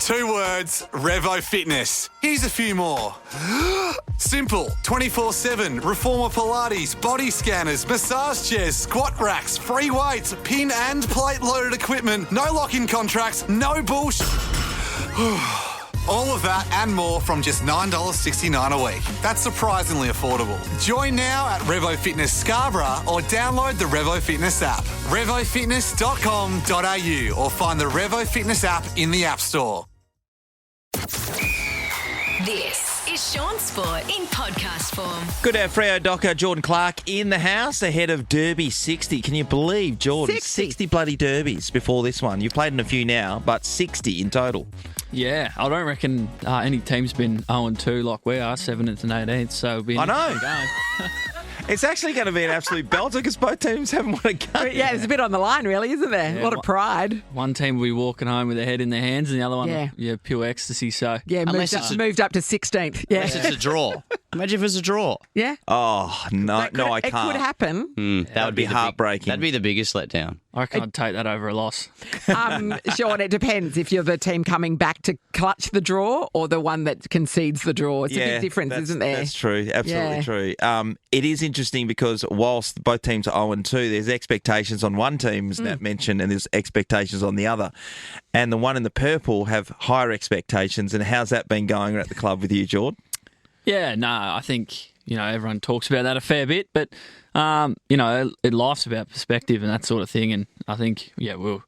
2 words, Revo Fitness. Here's a few more. Simple, 24/7, Reformer Pilates, body scanners, massage chairs, squat racks, free weights, pin and plate loaded equipment, no lock-in contracts, no bullshit. All of that and more from just $9.69 a week. That's surprisingly affordable. Join now at Revo Fitness Scarborough or download the Revo Fitness app. RevoFitness.com.au or find the Revo Fitness app in the App Store. This is Shaun Sport in podcast form. Good to have Freo Docker, Jordan Clark in the house ahead of Derby 60. Can you believe, Jordan? 60 bloody derbies before this one. You've played in a few now, but 60 in total. Yeah, I don't reckon any team's been 0-2 like we are, 7th and 18th. So it'll be I know. Going. It's actually going to be an absolute belter because both teams haven't won a game. Yeah, there's a bit on the line, really, isn't there? Yeah, a lot of pride. One team will be walking home with their head in their hands, and the other one, pure ecstasy. So Yeah, moved up to 16th. Yeah, Unless it's a draw. Imagine if it was a draw. yeah. Oh, no, I can't. It could happen. That would be heartbreaking. That'd be the biggest letdown. I reckon I'd take that over a loss. Sean, it depends if you're the team coming back to clutch the draw or the one that concedes the draw. It's a big difference, isn't there? That's true. Absolutely true. It is interesting because whilst both teams are 0-2, there's expectations on one team, as Nat mentioned, and there's expectations on the other. And the one in the purple have higher expectations. And how's that been going at the club with you, Jordan? Yeah, no, I think, everyone talks about that a fair bit, but, life's about perspective and that sort of thing. And I think, we were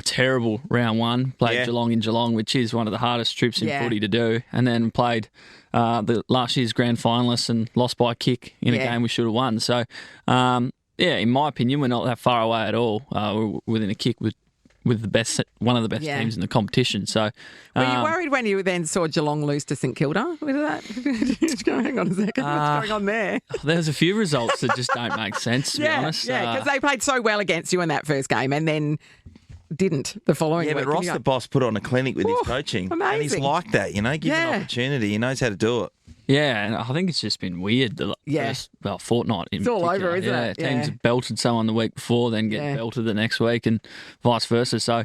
terrible round one, played Geelong in Geelong, which is one of the hardest trips in footy to do, and then played the last year's grand finalists and lost by a kick in a game we should have won. So, in my opinion, we're not that far away at all. We're within a kick with the best, one of the best teams in the competition. So, were you worried when you then saw Geelong lose to St Kilda with that? Hang on a second, what's going on there? There's a few results that just don't make sense, to be honest. Yeah, because they played so well against you in that first game and then didn't the following week. Yeah, but Ross, the boss, put on a clinic with his coaching. Amazing. And he's like that, give an opportunity. He knows how to do it. Yeah, and I think it's just been weird the first fortnight in particular. It's all over, isn't it? Teams have belted someone the week before, then get belted the next week, and vice versa. So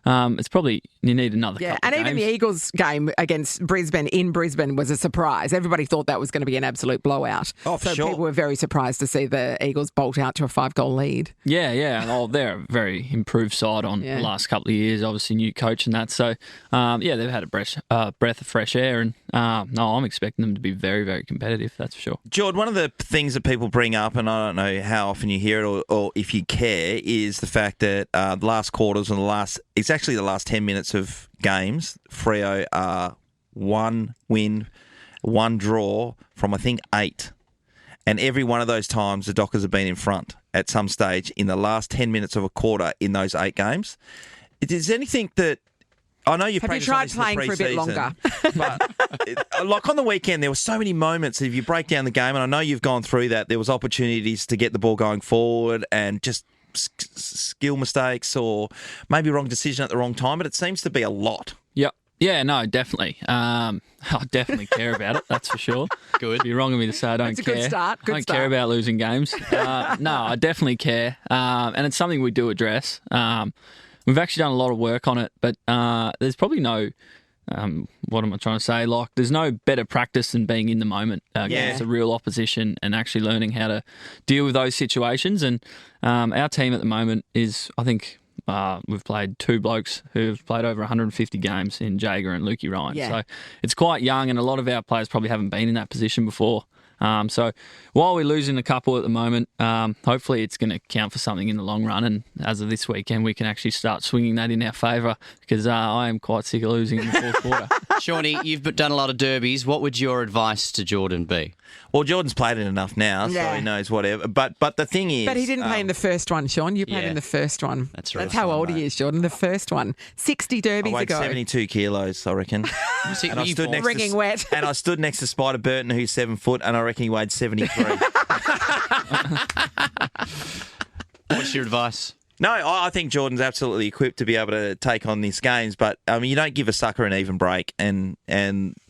it's probably you need another couple and of even games. the Eagles game against Brisbane in Brisbane was a surprise. Everybody thought that was going to be an absolute blowout. Oh, for so sure. people were very surprised to see the Eagles bolt out to a 5-goal lead. Yeah. And they're a very improved side on the last couple of years. Obviously, new coach and that. So, they've had a breath of fresh air, and I'm expecting them to be very, very competitive. That's for sure. George, one of the things that people bring up, and I don't know how often you hear it or if you care, is the fact that the last quarters and it's actually the last 10 minutes of games, Freo are 1 win, 1 draw from, I think, 8. And every one of those times, the Dockers have been in front at some stage in the last 10 minutes of a quarter in those 8 games. Is there anything that... I know you've Have you tried playing for a bit longer? But like on the weekend, there were so many moments that if you break down the game, and I know you've gone through that, there was opportunities to get the ball going forward and just skill mistakes or maybe wrong decision at the wrong time, but it seems to be a lot. Yep. Yeah, no, definitely. I definitely care about it, that's for sure. Good. It'd be wrong of me to say I don't care. That's a good start. I don't care about losing games. No, I definitely care. And it's something we do address. We've actually done a lot of work on it, but there's probably no, what am I trying to say? Like, there's no better practice than being in the moment against a real opposition and actually learning how to deal with those situations. And our team at the moment is, I think, we've played 2 blokes who've played over 150 games in Jager and Lukey Ryan. Yeah. So it's quite young, and a lot of our players probably haven't been in that position before. So while we're losing a couple at the moment, hopefully it's going to count for something in the long run. And as of this weekend, we can actually start swinging that in our favour because I am quite sick of losing in the fourth quarter. Shawnee, you've done a lot of derbies. What would your advice to Jordan be? Well, Jordan's played it enough now, so he knows whatever. But the thing is... But he didn't play in the first one, Sean. You played in the first one. That's right. That's how old he is, Jordan. The first one. 60 derbies I weighed ago. 72 kilos, I reckon. And I stood next Wringing wet. And I stood next to Spider Burton, who's 7 foot, and I reckon he weighed 73. What's your advice? No, I think Jordan's absolutely equipped to be able to take on these games, but you don't give a sucker an even break, and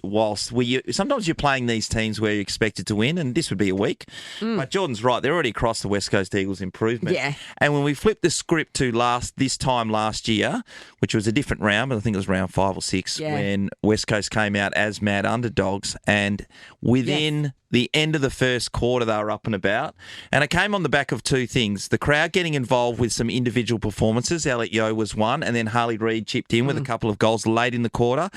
whilst sometimes you're playing these teams where you're expected to win, and this would be a week. But Jordan's right; they're already across the West Coast Eagles' improvement. Yeah. And when we flipped the script to this time last year, which was a different round, but I think it was round 5 or 6, when West Coast came out as mad underdogs, and within the end of the first quarter, they were up and about. And it came on the back of two things. The crowd getting involved with some individual performances. Elliot Yeo was one, and then Harley Reid chipped in with a couple of goals late in the quarter.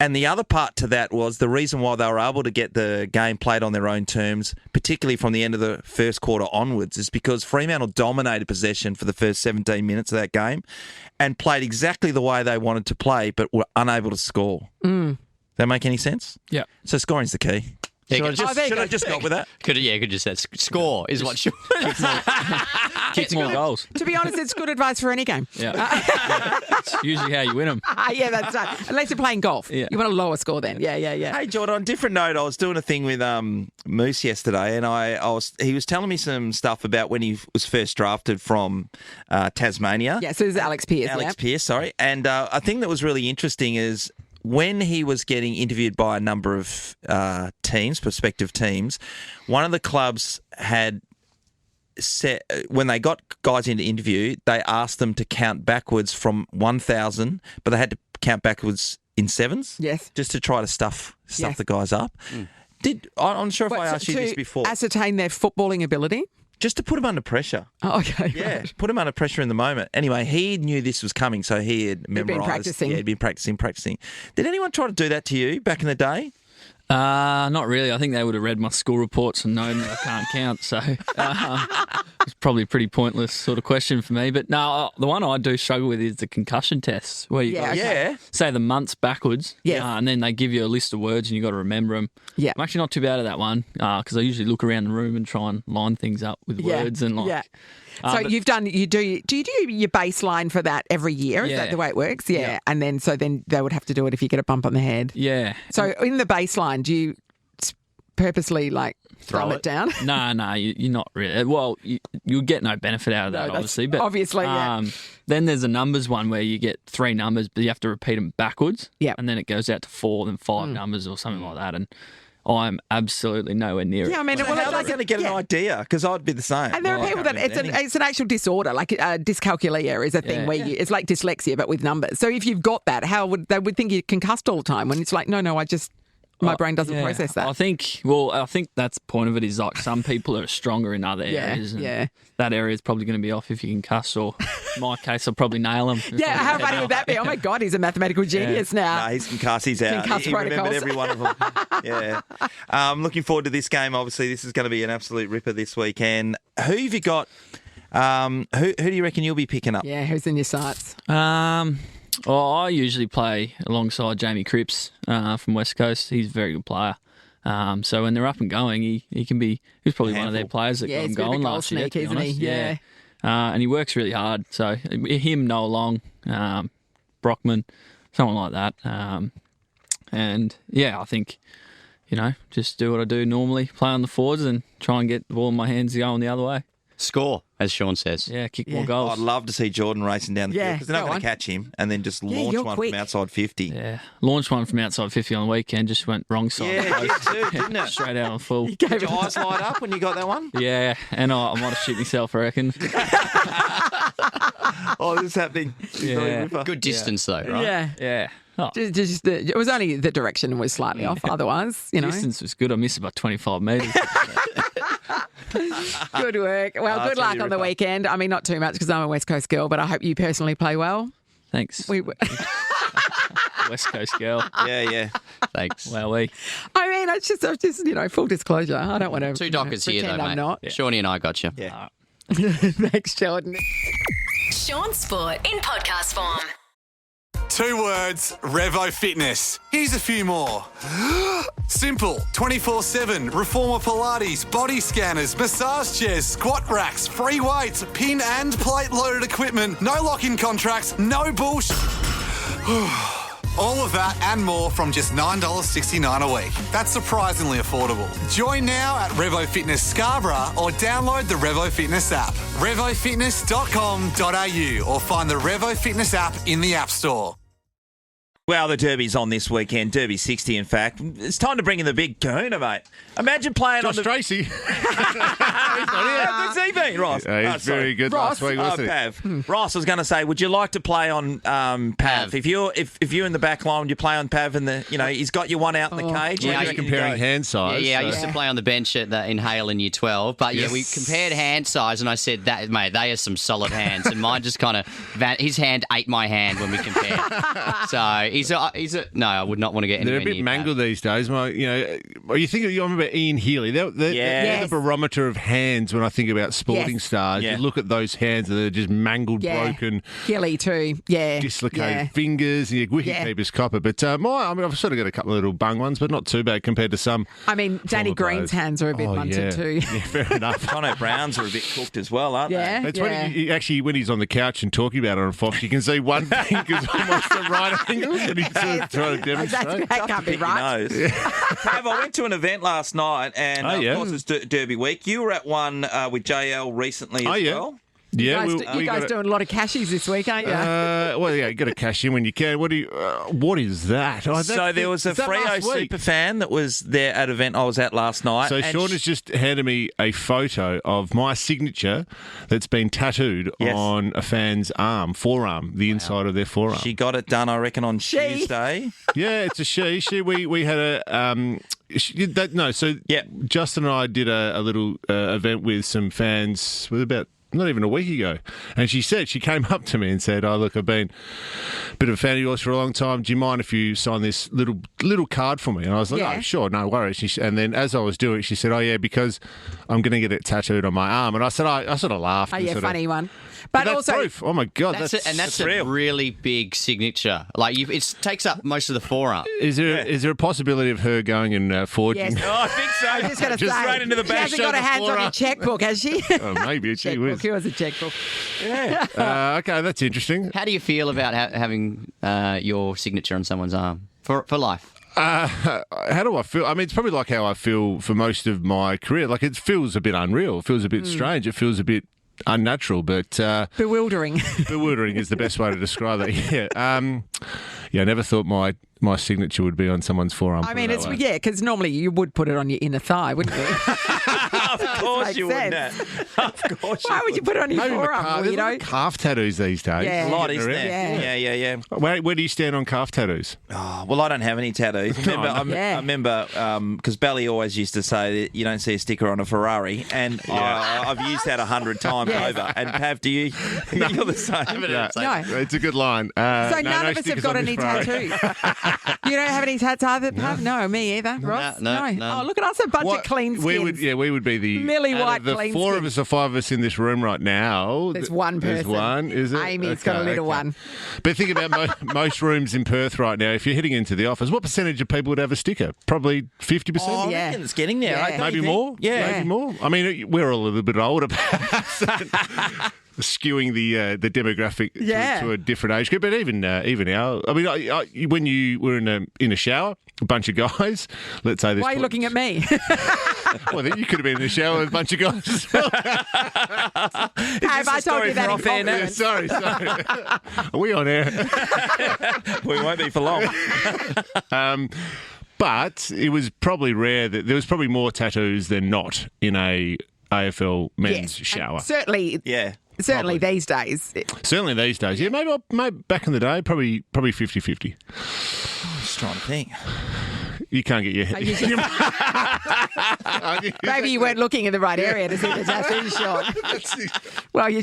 And the other part to that was the reason why they were able to get the game played on their own terms, particularly from the end of the first quarter onwards, is because Fremantle dominated possession for the first 17 minutes of that game and played exactly the way they wanted to play, but were unable to score. Does that make any sense? Yeah. So scoring's the key. Should I just go with that? Could just say score is what should. Kick more goals. To be honest, it's good advice for any game. Yeah. It's usually how you win them. Yeah, that's right. Unless you're playing golf. Yeah. You want a lower score then. Yeah. Hey, Jordan, on a different note, I was doing a thing with Moose yesterday, and he was telling me some stuff about when he was first drafted from Tasmania. Yeah, so this is Alex Pearce. Alex Pearce, sorry. And a thing that was really interesting is when he was getting interviewed by a number of prospective teams, one of the clubs had set, when they got guys into interview, they asked them to count backwards from 1,000, but they had to count backwards in sevens. Yes. Just to try to stuff the guys up. I'm not sure if I asked you this before. Ascertain their footballing ability? Just to put him under pressure. Oh, okay. Yeah, right. put him under pressure in the moment. Anyway, he knew this was coming, so he had memorised. Been practicing. Yeah, he'd been practicing. Did anyone try to do that to you back in the day? Not really. I think they would have read my school reports and known that I can't count. So it's probably a pretty pointless sort of question for me. But no, the one I do struggle with is the concussion tests, where you say the months backwards, and then they give you a list of words and you got to remember them. Yeah, I'm actually not too bad at that one because I usually look around the room and try and line things up with words and So you do you do your baseline for that every year? Is that the way it works? Yeah. And then they would have to do it if you get a bump on the head. Yeah. So in the baseline, do you purposely throw it down? No, you're not really. Well, you'll get no benefit out of that, obviously. But obviously, yeah. Then there's a numbers one where you get 3 numbers, but you have to repeat them backwards. Yeah. And then it goes out to 4, then 5 numbers or something like that. And I'm absolutely nowhere near it. Yeah, I mean, how are they going to get an idea? Because I'd be the same. And there are people that it's an actual disorder, like dyscalculia is a thing where it's like dyslexia but with numbers. So if you've got that, they would think you're concussed all the time when it's like, no, my brain doesn't process that. I think that's the point of it is like some people are stronger in other areas. And that area is probably going to be off if you can cuss, or in my case, I'll probably nail them. Yeah, how funny would that be? Oh my God, he's a mathematical genius now. No, he's concussed. He's out. He remembered every one of them. Yeah. I'm looking forward to this game. Obviously, this is going to be an absolute ripper this weekend. Who have you got? Who do you reckon you'll be picking up? Yeah, who's in your sights? I usually play alongside Jamie Cripps from West Coast. He's a very good player. So when they're up and going, he can be. He was probably one of their players that got him going last year. Isn't he? Yeah. And he works really hard. So him, Noah Long, Brockman, someone like that. And I think just do what I do normally, play on the forwards and try and get the ball in my hands going the other way. Score, as Shaun says. Yeah, kick more goals. I'd love to see Jordan racing down the field because they're not going to catch him and then just launch one quick. from outside 50. Yeah, launched one from outside 50 on the weekend, just went wrong side. Yeah, it too, didn't it? Straight out on full. Did your eyes light up when you got that one? Yeah, and I might have shit myself, I reckon. This is happening. Yeah. Good distance though, right? Yeah. Oh. It was only the direction was slightly off. Otherwise, distance was good. I missed about 25 metres. Good work. Well, good luck on the weekend. I mean, not too much because I'm a West Coast girl, but I hope you personally play well. Thanks. West Coast girl. Yeah. Thanks. Wowee. I mean, it's just full disclosure. I don't want to. 2 dockers here, though, mate. I'm not. Shawnee and I got you. Yeah. Thanks, Jordan. Shaun Sport in podcast form. 2 words, Revo Fitness. Here's a few more. Simple, 24/7, Reformer Pilates, body scanners, massage chairs, squat racks, free weights, pin and plate loaded equipment, no lock-in contracts, no bullshit. All of that and more from just $9.69 a week. That's surprisingly affordable. Join now at Revo Fitness Scarborough or download the Revo Fitness app. RevoFitness.com.au or find the Revo Fitness app in the App Store. Well, the Derby's on this weekend. Derby 60, in fact. It's time to bring in the big kahuna, mate. Imagine playing Josh on the... Tracy. How good's he been, Ross? He's very good last week, wasn't he? Pav. Ross, I was going to say, would you like to play on Pav? If you're in the back line, would you play on Pav and he's got you one out in the cage? Yeah, You're comparing hand size. Yeah, I so- used to play on the bench at the Inhale in Year 12. But, yeah, we compared hand size, and I said, that mate, they are some solid hands. And mine just kind of... His hand ate my hand when we compared. So, he's a... No, I would not want to get They're anywhere a bit near mangled these days. You think you remember Ian Healy? They're the barometer of hands when I think about sporting stars. Yeah. You look at those hands and they're just mangled, broken, Gilly too. Yeah. dislocated fingers, and your wicketkeeper's copper. But I've sort of got a couple of little bung ones, but not too bad compared to some. I mean, Danny former Green's players. hands are a bit munted too. Yeah, fair enough. Connor Browns are a bit cooked as well, aren't Yeah. It's when he's on the couch and talking about it on Fox, you can see one finger's almost at right angles, and he's sort of trying to demonstrate. That can't be they? right. Pav, I went to an event last night, and of course it's Derby week. You were at one with JL recently as well. Yeah, You guys doing a lot of cashies this week, aren't you? you got to cash in when you can. What is that? So there was a Freo super fan that was there at an event I was at last night. So Shaun has just handed me a photo of my signature that's been tattooed on a fan's forearm, the inside of their forearm. She got it done, I reckon, on Tuesday. Yeah, it's a she. We had a. Justin and I did a little event with some fans with about not even a week ago. And she came up to me and said, "Oh, look, I've been a bit of a fan of yours for a long time. Do you mind if you sign this little card for me?" And I was like, "Oh, sure, no worries." And then as I was doing it, she said, "Oh, yeah, because I'm going to get it tattooed on my arm." And I said, I sort of laughed. Oh, yeah, funny one. But that's also, proof. Oh my God, that's a really big signature. Like it takes up most of the forearm. Is there a possibility of her going and forging? Yes. Oh, I think so. I'm just going to say, straight into the she back. hasn't got her hands on your checkbook, has she? Oh, maybe she was. Checkbook. It was a checkbook. Yeah. Okay, that's interesting. How do you feel about having your signature on someone's arm for life? How do I feel? I mean, it's probably like how I feel for most of my career. Like it feels a bit unreal. It feels a bit strange. It feels a bit unnatural, but Bewildering. bewildering is the best way to describe that. Yeah. I never thought my signature would be on someone's forearm. I mean, because normally you would put it on your inner thigh, wouldn't you? Of course Makes you wouldn't. sense. Of course Why would you put it on your forearm, There's weirdo? calf tattoos these days. Yeah. A lot, isn't there? Yeah. Yeah. Where do you stand on calf tattoos? Oh, well, I don't have any tattoos. I remember because Belly always used to say that you don't see a sticker on a Ferrari, and I've used that 100 times over. And Pav, do you? You're the same. No. It's a good line. So none of us have got any tattoos. You don't have any tats either, Pav? No, me either. Ross? No. Oh, look at us, a bunch of clean skins. We would be the Millie out white of the clean four skin. of us or five of us in this room right now. There's one person. There's one, is it? Amy's got a little one. But think about most rooms in Perth right now. If you're heading into the office, what percentage of people would have a sticker? Probably 50%. Oh, I reckon it's getting there. Yeah. Don't Maybe you think? more. Yeah. Maybe more. I mean, we're all a little bit older, perhaps. Skewing the demographic to a different age group, but even now, I mean, when you were in a shower, a bunch of guys, let's say this. Why are you looking at me? Well, then you could have been in a shower with a bunch of guys as well. Have I told you that in confidence? Sorry. Are we on air? We won't be for long. But it was probably rare that there was probably more tattoos than not in a AFL men's shower. And certainly. Yeah. Certainly these days. Certainly these days. Yeah, maybe back in the day, probably 50-50. I'm just trying to think. You can't get your head. Maybe you weren't looking in the right area to see the tattoo shot. Well, you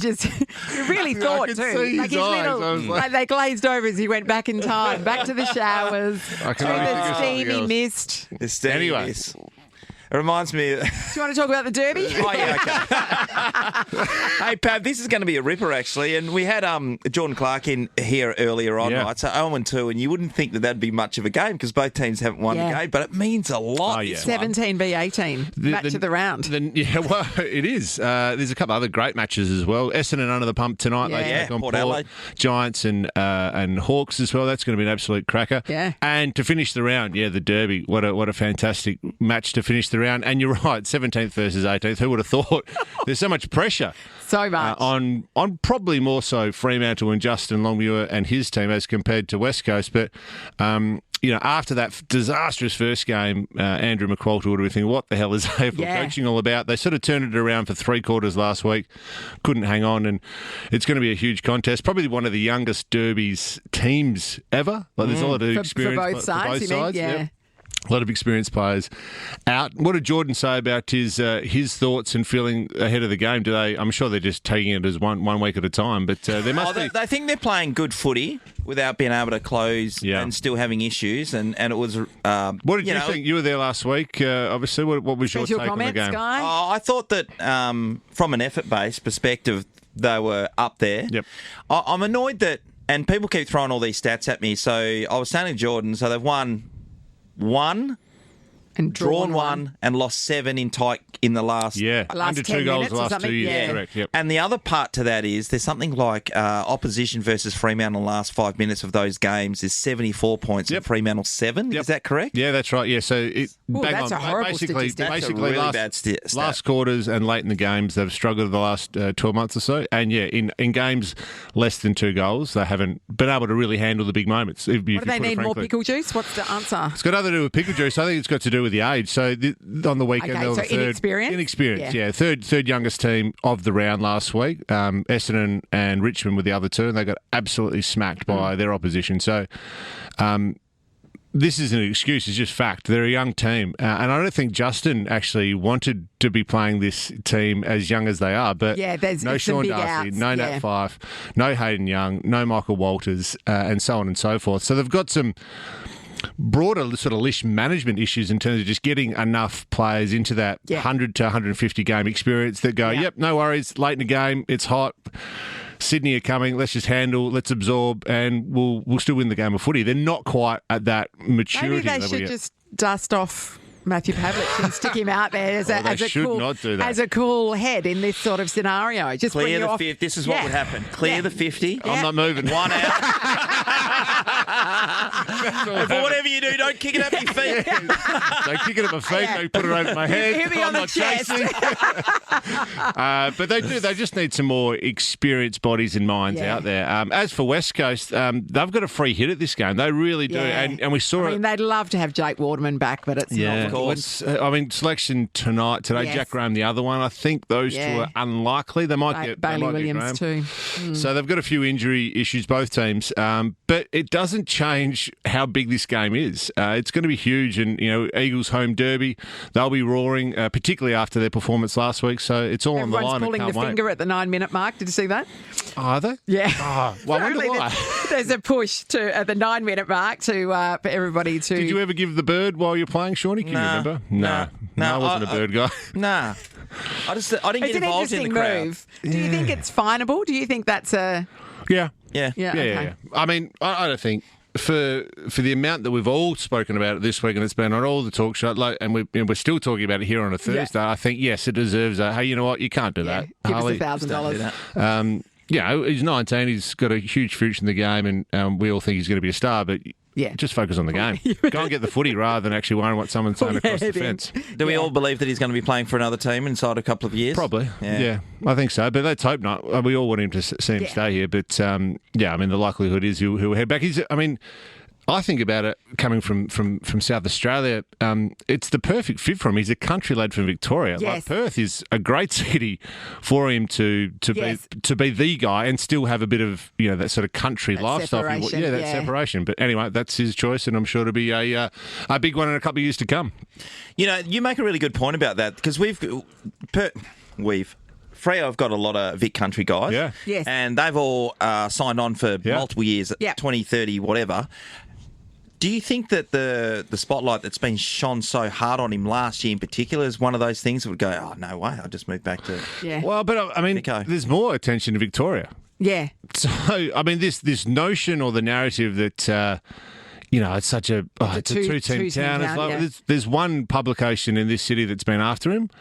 really thought could too. see his his eyes. little, I was like- they glazed over as he went back in time, back to the showers, I to can only think the of something steamy else. mist. The steamy Anyway. mist. It reminds me of... Do you want to talk about the Derby? Oh, yeah, okay. Hey, Pav, this is going to be a ripper, actually. And we had Jordan Clark in here earlier on, right? So 0-2, and you wouldn't think that that'd be much of a game because both teams haven't won a game, but it means a lot. Oh, yeah. This one. 17 v 18, match of the round. Well, it is. There's a couple other great matches as well. Essendon under the pump tonight. They take on Port Adelaide. Giants and Hawks as well. That's going to be an absolute cracker. Yeah. And to finish the round, the Derby. What a fantastic match to finish the the round. And you're right, 17th versus 18th. Who would have thought? There's so much pressure. So much. On probably more so Fremantle and Justin Longmuir and his team as compared to West Coast. But, after that disastrous first game, Andrew McQualter would have been thinking, what the hell is AFL coaching all about? They sort of turned it around for 3 quarters last week, couldn't hang on, and it's going to be a huge contest. Probably one of the youngest derbies teams ever. Like, there's a lot of experience for both sides. Yeah. Yep. A lot of experienced players out. What did Jordan say about his thoughts and feeling ahead of the game? I'm sure they're just taking it as one week at a time, but there must be. They think they're playing good footy without being able to close and still having issues. And it was. What did you think? You were there last week. Obviously, what was your take on the game? Guy? Oh, I thought that from an effort-based perspective, they were up there. Yep. I'm annoyed that, and people keep throwing all these stats at me. So I was saying to Jordan, so they've won 1 and drawn 1 and lost 7 in the last under 2 goals the last 2 years. Yeah. Correct. Yep. And the other part to that is there's something like opposition versus Fremantle in the last 5 minutes of those games is 74 points and Fremantle 7. Yep. Is that correct? Yeah, that's right. Yeah, so that's a horrible basically statistic. That's a really bad stat. last quarters and late in the games, they've struggled the last 12 months or so. And in games less than 2 goals, they haven't been able to really handle the big moments. What do they need? More pickle juice? What's the answer? It's got nothing to do with pickle juice. I think it's got to do with the age. So on the weekend, they were the third. Inexperience? Yeah. Third youngest team of the round last week. Essendon and Richmond were the other two, and they got absolutely smacked by their opposition. So this isn't an excuse, it's just fact. They're a young team. And I don't think Justin actually wanted to be playing this team as young as they are. But there's no Shaun Darcy, no Nat Fyfe, no Hayden Young, no Michael Walters, and so on and so forth. So they've got some broader sort of list management issues in terms of just getting enough players into that 100 to 150 game experience that go, yep, no worries, late in the game, it's hot. Sydney are coming, let's just handle, let's absorb, and we'll still win the game of footy. They're not quite at that maturity level yet. Maybe they should just dust off Matthew Pavlich and stick him out there as a cool head in this sort of scenario. Just clear the 50. This is what would happen. Clear the 50. I'm not moving. 1 out. And for whatever you do, don't kick it at my feet. Don't kick it at my feet. Don't put it over my head. Hit me on the chest. But they do. They just need some more experienced bodies and minds out there. As for West Coast, they've got a free hit at this game. They really do. And we saw it. I mean, they'd love to have Jake Waterman back, but it's not. Of course. I mean, selection today, Jack Graham the other one. I think those two are unlikely. They might get Bailey Williams too. So they've got a few injury issues, both teams. But it doesn't change how big this game is. It's going to be huge, and Eagles home derby, they'll be roaring, particularly after their performance last week. So it's all on the line. Everyone's pulling the finger at the 9-minute mark. Did you see that? Oh, are they? Yeah. Oh, well, I wonder why. There's a push at the 9-minute mark for everybody to. Did you ever give the bird while you're playing, Shawnee? Can you remember? No, I wasn't a bird guy. Nah. I didn't get involved in the crowd. Move. Do you think it's finable? Do you think that's a? Yeah. Okay. I mean, I don't think for the amount that we've all spoken about it this week, and it's been on all the talk shows, and we're still talking about it here on a Thursday. I think yes, it deserves a. Hey, you know what? You can't do that. Give us $1,000. He's 19. He's got a huge future in the game, and we all think he's going to be a star. But just focus on the game. Go and get the footy rather than actually worrying what someone's saying across the fence. Do we all believe that he's going to be playing for another team inside a couple of years? Probably. Yeah, I think so. But let's hope not. We all want him to see him stay here. But I mean, the likelihood is he'll head back. I think about it coming from South Australia. It's the perfect fit for him. He's a country lad from Victoria. Yes. Like Perth is a great city for him to be the guy and still have a bit of that sort of country lifestyle. Separation. But anyway, that's his choice, and I'm sure it'll be a big one in a couple of years to come. You make a really good point about that because Freo have got a lot of Vic country guys. Yeah. Yes. And they've all signed on for multiple years, 20, 30, whatever. Do you think that the spotlight that's been shone so hard on him last year in particular is one of those things that would go, oh, no way, I'll just move back to... Yeah. Well, but I mean, there's more attention to Victoria. Yeah. So, I mean, this notion or the narrative that... it's such a two-team town. There's one publication in this city that's been after him,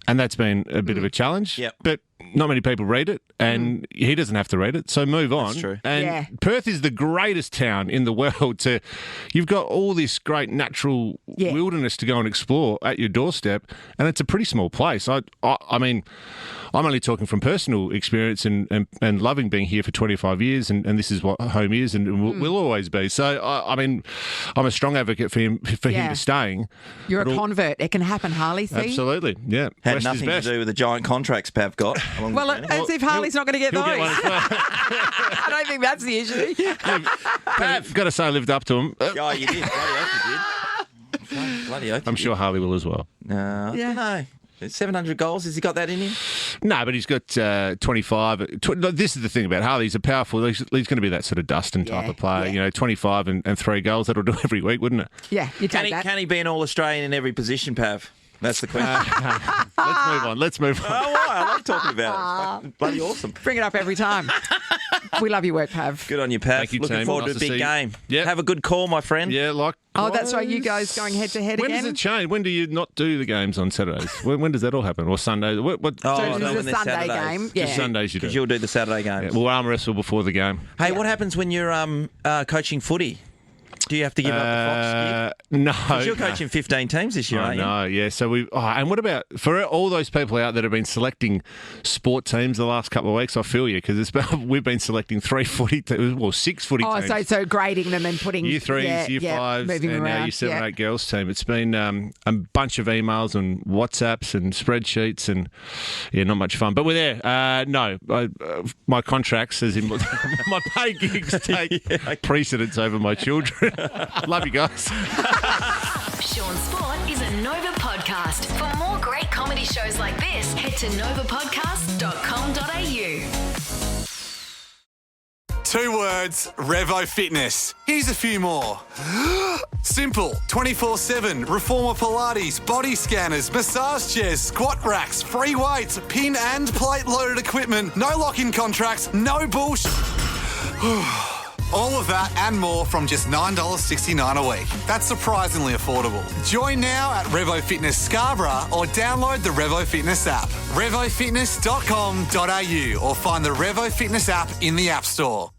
and that's been a bit of a challenge. Yep. But not many people read it, and he doesn't have to read it, so move on. That's true. And Perth is the greatest town in the world. You've got all this great natural wilderness to go and explore at your doorstep, and it's a pretty small place. I mean, I'm only talking from personal experience and loving being here for 25 years, and this is what home is and will always be. So, I mean, I'm a strong advocate for him staying. You're a convert. It can happen, Harley, see? Absolutely, yeah. Had nothing to do with the giant contracts Pav got. Well, as if Harley's not going to get those. Get one as well. I don't think that's the issue. Pav, got to say I lived up to him. Oh, you did. Bloody oath you did. Bloody oath. I'm sure Harley will as well. No, I don't know. 700 goals. Has he got that in him? No, but he's got 25. This is the thing about Harley. He's a powerful. He's going to be that sort of Dustin type of player. You know, 25 and 3 goals. That'll do every week, wouldn't it? Yeah, you take that. Can he be an All-Australian in every position, Pav? That's the question. Let's move on. Oh, why? I love talking about it. It's bloody awesome. Bring it up every time. We love your work, Pav. Good on you, Pav. Thank you, Looking team. forward Nice to a to big see you. game. Yep. Have a good call, my friend. Yeah, like. Oh, that's right. You guys going head-to-head When again? does it change? When do you not do the games on Saturdays? when does that all happen? Or Sundays? What? Oh, So no, this when is a they're Sunday Saturdays. game. Just Yeah. Sundays you do. Because you'll do the Saturday games. We'll arm wrestle before the game. Hey, what happens when you're coaching footy? Do you have to give up the Fox gig? No. 'Cause you're coaching 15 teams this year, aren't you? No, yeah. So and what about for all those people out that have been selecting sport teams the last couple of weeks? I feel you because we've been selecting 3 footy teams, well 6 footy Oh, teams. so grading them and putting Year 3s, Year 5s, moving and around. now Year 7, 8 girls team. It's been a bunch of emails and WhatsApps and spreadsheets and not much fun. But we're there. No, my contracts, as in my pay gigs, take precedence over my children. Love you guys. Shaun Sport is a Nova podcast. For more great comedy shows like this, head to novapodcast.com.au. 2 words, Revo Fitness. Here's a few more. Simple, 24/7, reformer Pilates, body scanners, massage chairs, squat racks, free weights, pin and plate loaded equipment, no lock-in contracts, no bullshit. All of that and more from just $9.69 a week. That's surprisingly affordable. Join now at Revo Fitness Scarborough or download the Revo Fitness app. RevoFitness.com.au or find the Revo Fitness app in the App Store.